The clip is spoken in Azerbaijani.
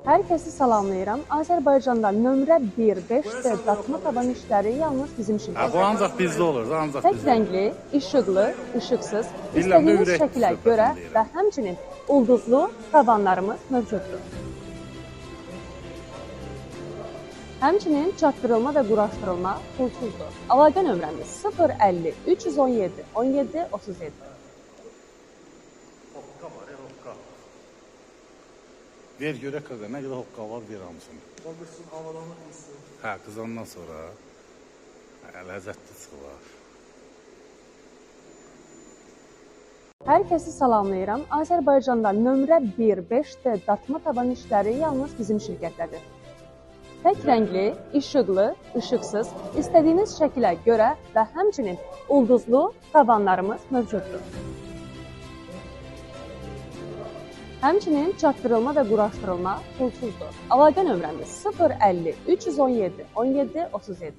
Hər kəsi salamlayıram. Azərbaycanda nömrə 1, 5D qatma taban işləri yalnız bizim Ha, bu şirkətdə. ancaq bizdə olur, ancaq Tək bizdə. rəngli, işıqlı, işıqsız, Bilirəm, istədiyiniz ürək şəkilə söhbətini görə deyirəm. və həmçinin ulduzlu tavanlarımız mövcuddur. Həmçinin çatdırılma və quraşdırılma pulsuzdur. Əlaqə nömrəmiz 050 317 17 37. Hokka var, hokka. Ver görək qaqa, nə qədər hokka var, ver hamısını. Babasının havalanı iyisin. Hə, qızandan sonra ləzzətli çıxılar. Hər kəsi salamlayıram. Azərbaycanda nömrə 1, 5D qatma taban işləri yalnız bizim şirkətdədir. Tək rəngli, işıqlı, işıqsız, istədiyiniz şəkilə görə və həmçinin ulduzlu tavanlarımız mövcuddur. Həmçinin çatdırılma və quraşdırılma pulsuzdur. Əlaqə nömrəmiz 050 317 17 37.